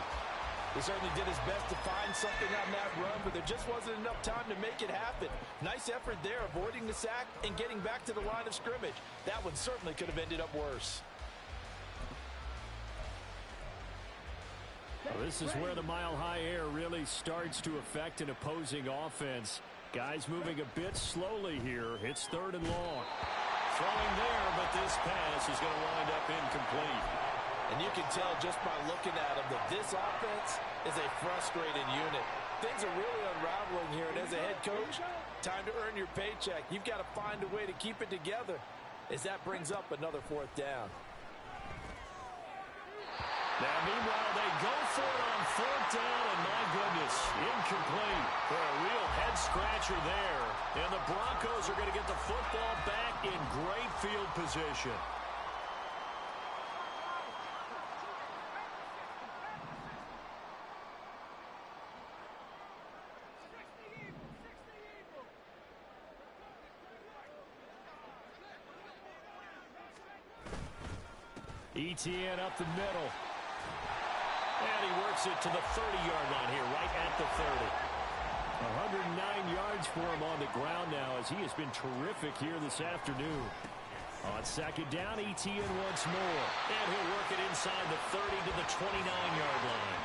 He certainly did his best to find something on that run, but there just wasn't enough time to make it happen. Nice effort there, avoiding the sack and getting back to the line of scrimmage. That one certainly could have ended up worse. Well, this is where the mile-high air really starts to affect an opposing offense. Guys moving a bit slowly here. It's 3rd and long. Throwing there, but this pass is going to wind up incomplete. And you can tell just by looking at him that this offense is a frustrated unit. Things are really unraveling here, and as a head coach, time to earn your paycheck. You've got to find a way to keep it together as that brings up another 4th down. Now, meanwhile, they go for it on 4th down, and my goodness, incomplete for a real head-scratcher there. And the Broncos are going to get the football back in great field position. ETN up the middle. And he works it to the 30-yard line here, right at the 30. 109 yards for him on the ground now, as he has been terrific here this afternoon. On 2nd down, ETN once more. And he'll work it inside the 30 to the 29-yard line.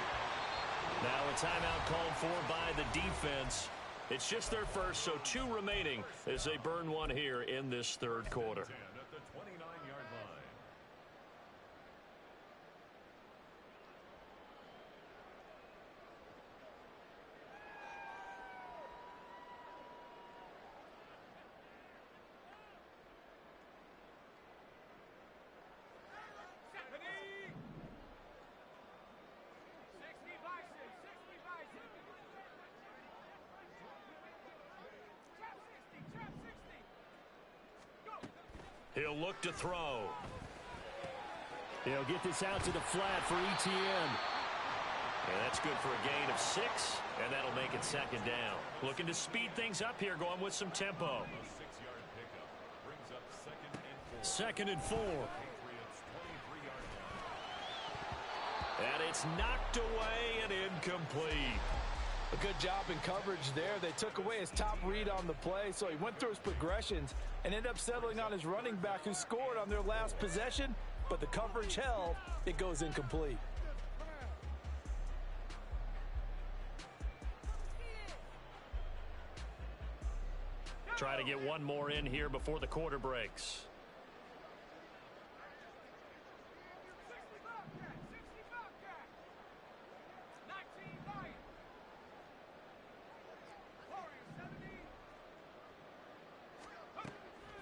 Now a timeout called for by the defense. It's just their first, so 2 remaining as they burn one here in this 3rd quarter. At the 29-yard line. He'll look to throw. He'll get this out to the flat for ETN. Yeah, that's good for a gain of 6, and that'll make it 2nd down. Looking to speed things up here, going with some tempo. A 6-yard pickup brings up 2nd and 4. 2nd and 4. Patriots 23-yard line. And it's knocked away and incomplete. A good job in coverage there. They took away his top read on the play, so he went through his progressions and ended up settling on his running back who scored on their last possession, but the coverage held. It goes incomplete. Try to get one more in here before the quarter breaks.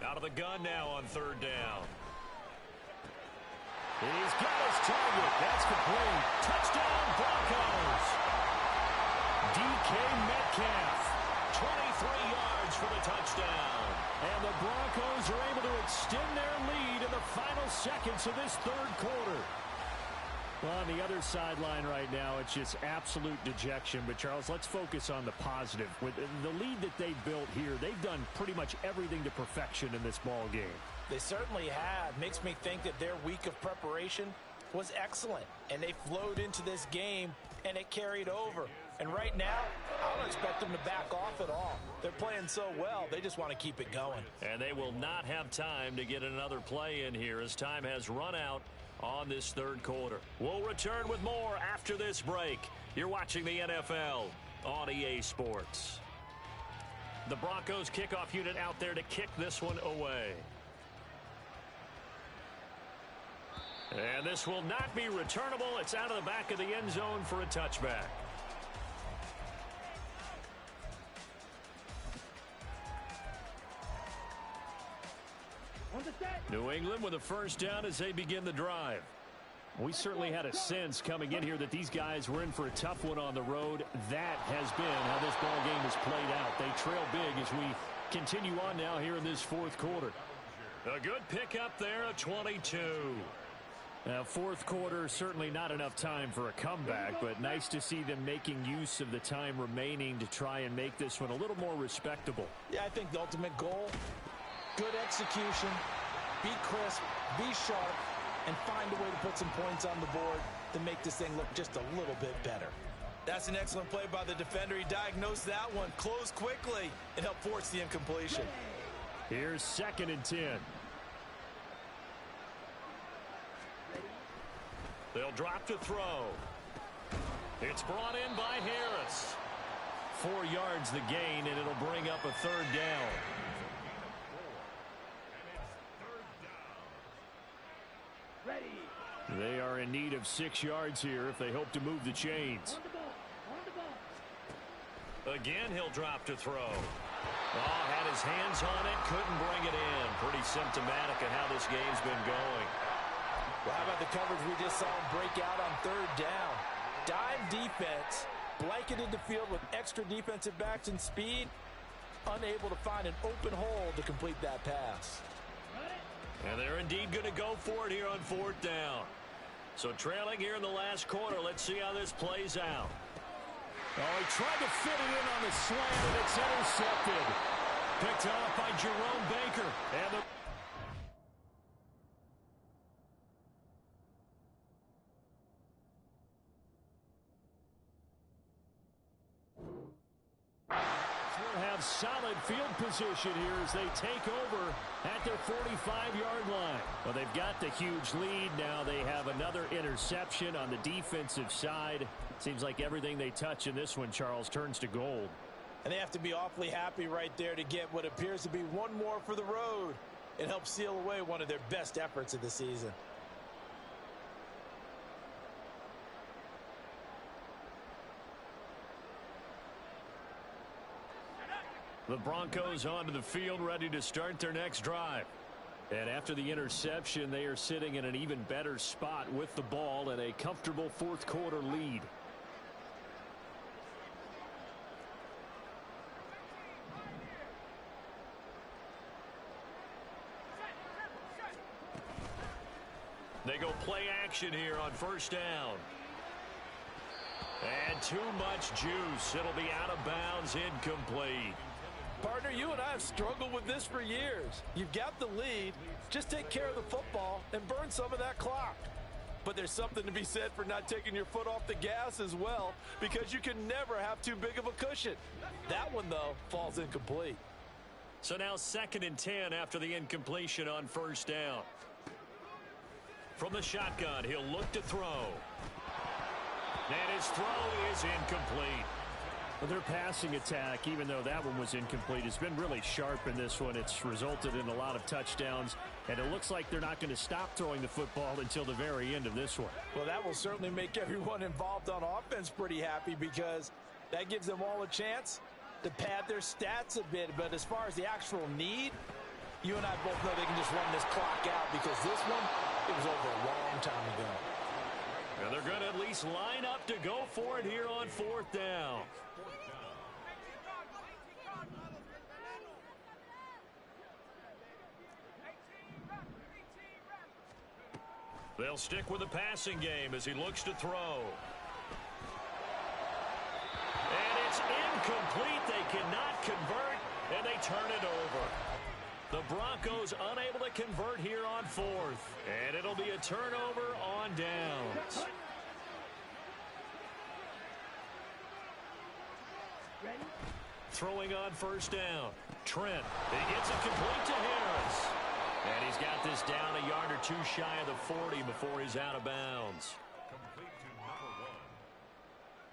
Out of the gun now on 3rd down. He's got his target. That's complete. Touchdown, Broncos. DK Metcalf, 23 yards for the touchdown. And the Broncos are able to extend their lead in the final seconds of this 3rd quarter. Well, on the other sideline right now, it's just absolute dejection. But, Charles, let's focus on the positive. With the lead that they built here, they've done pretty much everything to perfection in this ball game. They certainly have. Makes me think that their week of preparation was excellent. And they flowed into this game, and it carried over. And right now, I don't expect them to back off at all. They're playing so well, they just want to keep it going. And they will not have time to get another play in here as time has run out on this 3rd quarter. We'll return with more after this break. You're watching the NFL on EA Sports. The Broncos kickoff unit out there to kick this one away. And this will not be returnable. It's out of the back of the end zone for a touchback. New England with a first down as they begin the drive. We certainly had a sense coming in here that these guys were in for a tough one on the road. That has been how this ball game has played out. They trail big as we continue on now here in this fourth quarter. A good pickup there, a 22. Now, fourth quarter, certainly not enough time for a comeback, but nice to see them making use of the time remaining to try and make this one a little more respectable. Yeah, I think the ultimate goal, good execution, be crisp, be sharp, and find a way to put some points on the board to make this thing look just a little bit better. That's an excellent play by the defender. He diagnosed that one, closed quickly, and helped force the incompletion. Here's 2nd and 10. They'll drop to throw. It's brought in by Harris. 4 yards the gain, and it'll bring up a 3rd down. They are in need of 6 yards here if they hope to move the chains. Again, he'll drop to throw. Oh, had his hands on it, couldn't bring it in. Pretty symptomatic of how this game's been going. Well, how about the coverage we just saw him break out on 3rd down? Dime defense, blanketed the field with extra defensive backs and speed, unable to find an open hole to complete that pass. And they're indeed going to go for it here on 4th down. So trailing here in the last quarter. Let's see how this plays out. Oh, he tried to fit it in on the slant, and it's intercepted. Picked off by Jerome Baker. And the have solid field position here as they take over at their 45-yard line. Well, they've got the huge lead. Now they have another interception on the defensive side. Seems like everything they touch in this one, Charles, turns to gold. And they have to be awfully happy right there to get what appears to be one more for the road. It helps seal away one of their best efforts of the season. The Broncos onto the field, ready to start their next drive. And after the interception, they are sitting in an even better spot with the ball and a comfortable fourth quarter lead. They go play action here on 1st down. And too much juice. It'll be out of bounds, incomplete. Partner, you and I have struggled with this for years. You've got the lead. Just take care of the football and burn some of that clock. But there's something to be said for not taking your foot off the gas as well, because you can never have too big of a cushion. That one, though, falls incomplete. So now 2nd and 10 after the incompletion on 1st down. From the shotgun, he'll look to throw. And his throw is incomplete. Well, their passing attack, even though that one was incomplete, has been really sharp in this one. It's resulted in a lot of touchdowns, and it looks like they're not going to stop throwing the football until the very end of this one. Well, that will certainly make everyone involved on offense pretty happy, because that gives them all a chance to pad their stats a bit. But as far as the actual need, you and I both know they can just run this clock out, because this one, it was over a long time ago. And they're going to at least line up to go for it here on 4th down. They'll stick with the passing game as he looks to throw. And it's incomplete. They cannot convert, and they turn it over. The Broncos unable to convert here on 4th. And it'll be a turnover on downs. Throwing on 1st down. Trent. He gets it complete to Harris. And he's got this down a yard or two shy of the 40 before he's out of bounds. Complete to number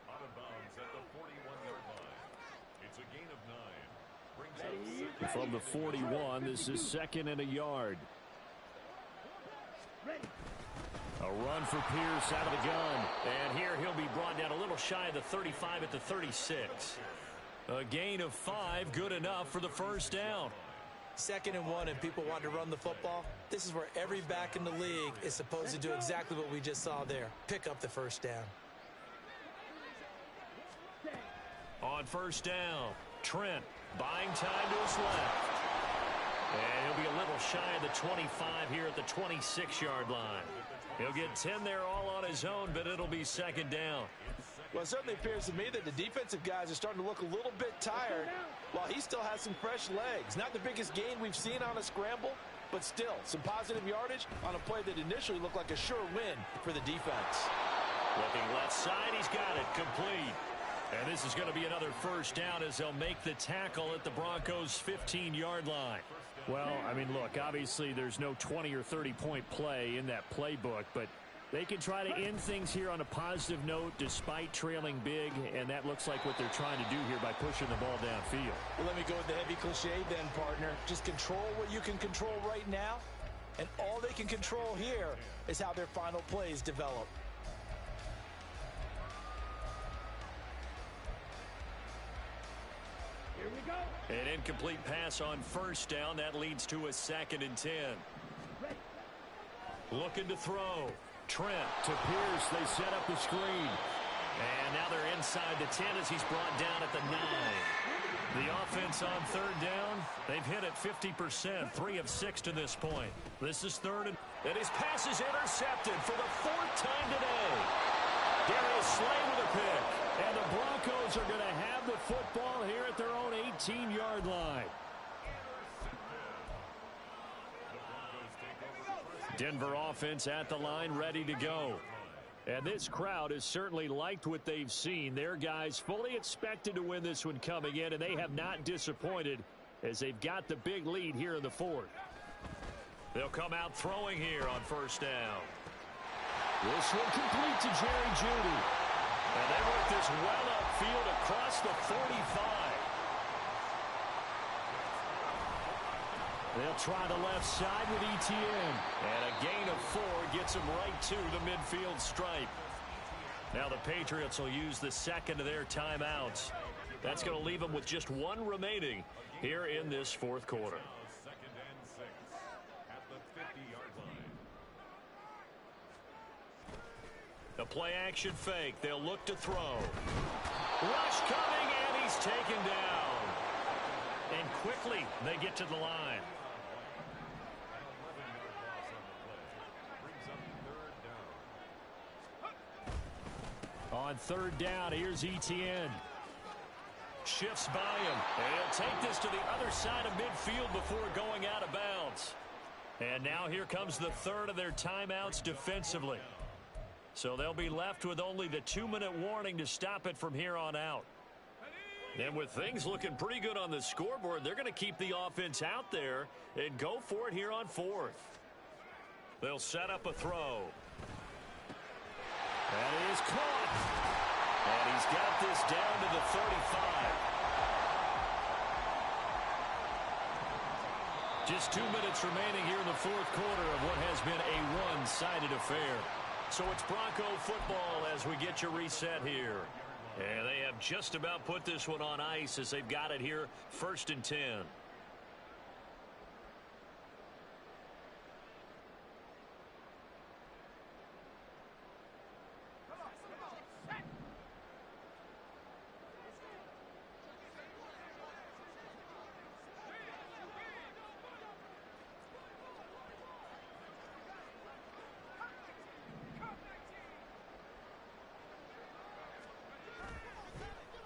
1. Out of bounds at the 41-yard line. It's a gain of 9. Brings up From the 41, this is 2nd and a yard. A run for Pierce out of the gun. And here he'll be brought down a little shy of the 35 at the 36. A gain of 5, good enough for the 1st down. 2nd and 1 and people want to run the football, this is where every back in the league is supposed to do exactly what we just saw there. Pick up the first down. On first down, Trent buying time to his left. And he'll be a little shy of the 25 here at the 26-yard line. He'll get 10 there all on his own, but it'll be 2nd down. Well, it certainly appears to me that the defensive guys are starting to look a little bit tired while he still has some fresh legs. Not the biggest gain we've seen on a scramble, but still some positive yardage on a play that initially looked like a sure win for the defense. Looking left side, he's got it complete. And this is going to be another first down as they'll make the tackle at the Broncos' 15-yard line. Well, I mean, look, obviously there's no 20 or 30-point play in that playbook, but they can try to end things here on a positive note despite trailing big, and that looks like what they're trying to do here by pushing the ball downfield. Well, let me go with the heavy cliche then, partner. Just control what you can control right now, and all they can control here is how their final plays develop. Here we go. An incomplete pass on first down. That leads to a 2nd and 10. Ready. Looking to throw. Trent to Pierce. They set up the screen. And now they're inside the 10 as he's brought down at the 9. The offense on 3rd down, they've hit it 50%, 3 of 6 to this point. This is 3rd, and his pass is intercepted for the 4th time today. Darius Slay with a pick. And the Broncos are going to have the football here at their own 18-yard line. Denver offense at the line, ready to go. And this crowd has certainly liked what they've seen. Their guys fully expected to win this one coming in, and they have not disappointed as they've got the big lead here in the 4th. They'll come out throwing here on first down. This one complete to Jerry Jeudy. And they work this well upfield across the 45. They'll try the left side with ETN. And a gain of 4 gets them right to the midfield stripe. Now the Patriots will use the 2nd of their timeouts. That's going to leave them with just 1 remaining here in this 4th quarter. 2nd and 6 at the 50-yard line. The play-action fake. They'll look to throw. Rush coming, and he's taken down. And quickly, they get to the line. On 3rd down, here's ETN. Shifts by him. And he'll take this to the other side of midfield before going out of bounds. And now here comes the 3rd of their timeouts defensively. So they'll be left with only the 2-minute warning to stop it from here on out. And with things looking pretty good on the scoreboard, they're going to keep the offense out there and go for it here on 4th. They'll set up a throw. That is caught. And he's got this down to the 35. Just 2 minutes remaining here in the 4th quarter of what has been a one-sided affair. So it's Bronco football as we get you reset here. And they have just about put this one on ice as they've got it here 1st and 10.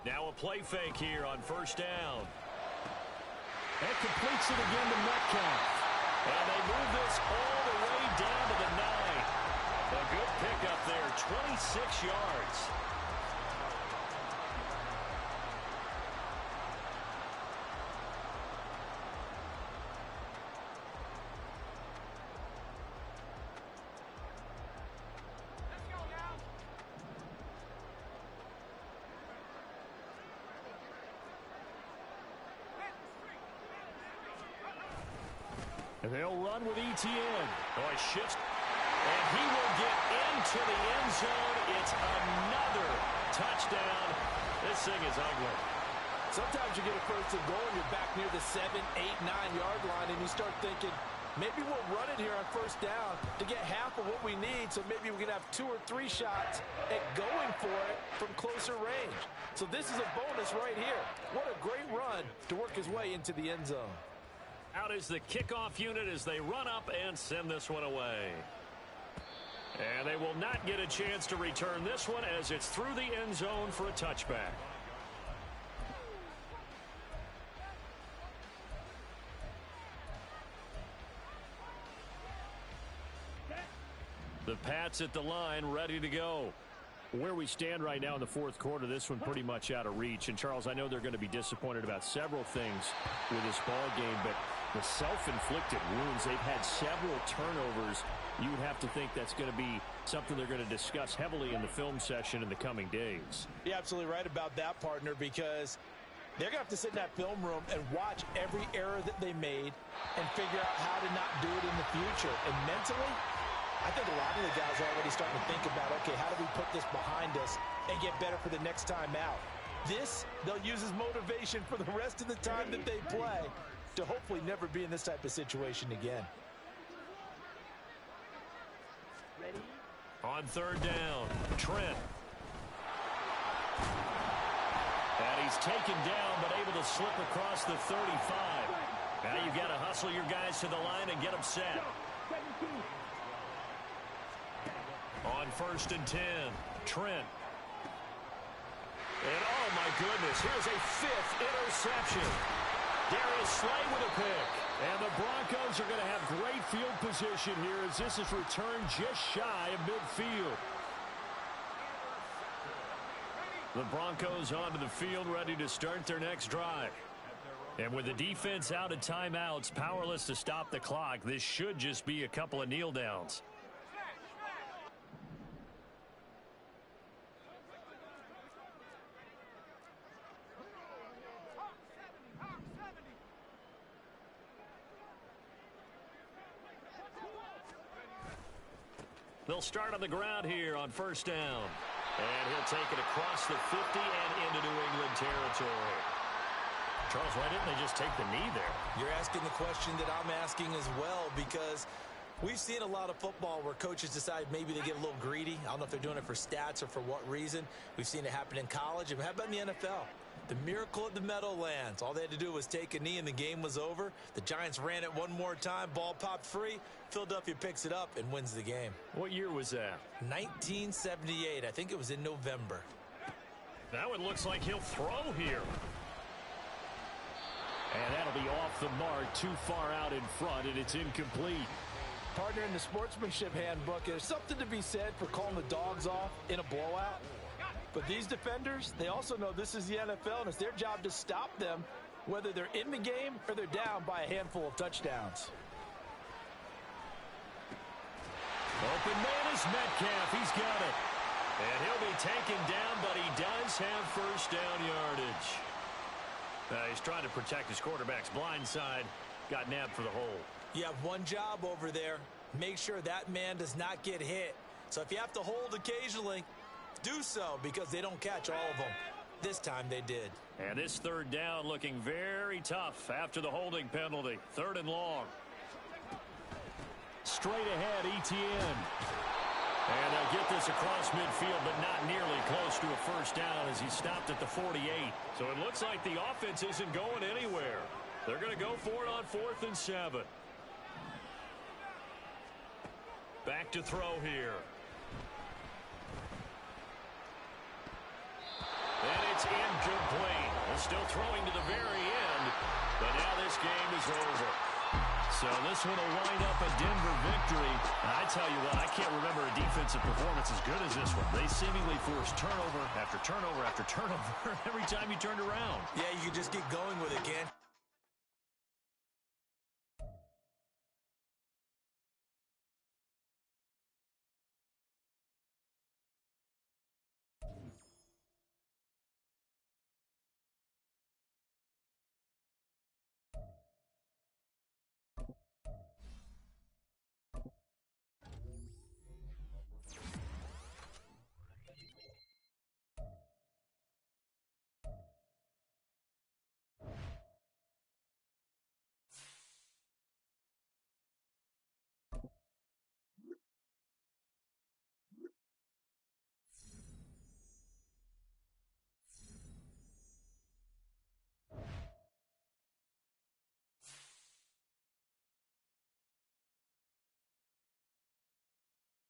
Now a play fake here on first down. That completes it again to Metcalf. And they move this all the way down to the 9. A good pickup there, 26 yards. And they'll run with ETN. Oh, he shifts. And he will get into the end zone. It's another touchdown. This thing is ugly. Sometimes you get a first and goal and you're back near the 7, 8, 9-yard line, and you start thinking, maybe we'll run it here on first down to get half of what we need, so maybe we can have 2 or 3 shots at going for it from closer range. So this is a bonus right here. What a great run to work his way into the end zone. Out is the kickoff unit as they run up and send this one away. And they will not get a chance to return this one as it's through the end zone for a touchback. The Pats at the line, ready to go. Where we stand right now in the fourth quarter, this one pretty much out of reach. And, Charles, I know they're going to be disappointed about several things with this ball game, but the self-inflicted wounds, they've had several turnovers. You would have to think that's going to be something they're going to discuss heavily in the film session in the coming days. You're absolutely right about that, partner, because they're going to have to sit in that film room and watch every error that they made and figure out how to not do it in the future. And mentally, I think a lot of the guys are already starting to think about, okay, how do we put this behind us and get better for the next time out? This, they'll use as motivation for the rest of the time that they play to hopefully never be in this type of situation again. Ready? On third down, Trent. And he's taken down, but able to slip across the 35. Now you've got to hustle your guys to the line and get them set. 17. On first and 10, Trent. And oh my goodness, here's a 5th interception. Darius Slay with a pick. And the Broncos are going to have great field position here as this is returned just shy of midfield. The Broncos onto the field, ready to start their next drive. And with the defense out of timeouts, powerless to stop the clock, this should just be a couple of kneel downs. They'll start on the ground here on first down. And he'll take it across the 50 and into New England territory. Charles, why didn't they just take the knee there? You're asking the question that I'm asking as well, because we've seen a lot of football where coaches decide maybe they get a little greedy. I don't know if they're doing it for stats or for what reason. We've seen it happen in college. And how about in the NFL? The miracle of the Meadowlands. All they had to do was take a knee and the game was over. The Giants ran it one more time. Ball popped free. Philadelphia picks it up and wins the game. What year was that? 1978. I think it was in November. Now it looks like he'll throw here. And that'll be off the mark, too far out in front, and it's incomplete. Partner, in the sportsmanship handbook, there's something to be said for calling the dogs off in a blowout. But these defenders, they also know this is the NFL, and it's their job to stop them, whether they're in the game or they're down by a handful of touchdowns. Open man is Metcalf. He's got it. And he'll be taken down, but he does have first down yardage. He's trying to protect his quarterback's blind side. Got nabbed for the hole. You have one job over there. Make sure that man does not get hit. So if you have to hold occasionally, do so, because they don't catch all of them. This time they did. And this third down looking very tough after the holding penalty. Third and long. Straight ahead, ETN. And they'll get this across midfield, but not nearly close to a first down as he stopped at the 48. So it looks like the offense isn't going anywhere. They're going to go for it on 4th and 7. Back to throw here. And it's incomplete. Well, still throwing to the very end, but now this game is over. So this one will wind up a Denver victory. And I tell you what, I can't remember a defensive performance as good as this one. They seemingly forced turnover after turnover after turnover every time you turned around. Yeah, you can just get going with it, can't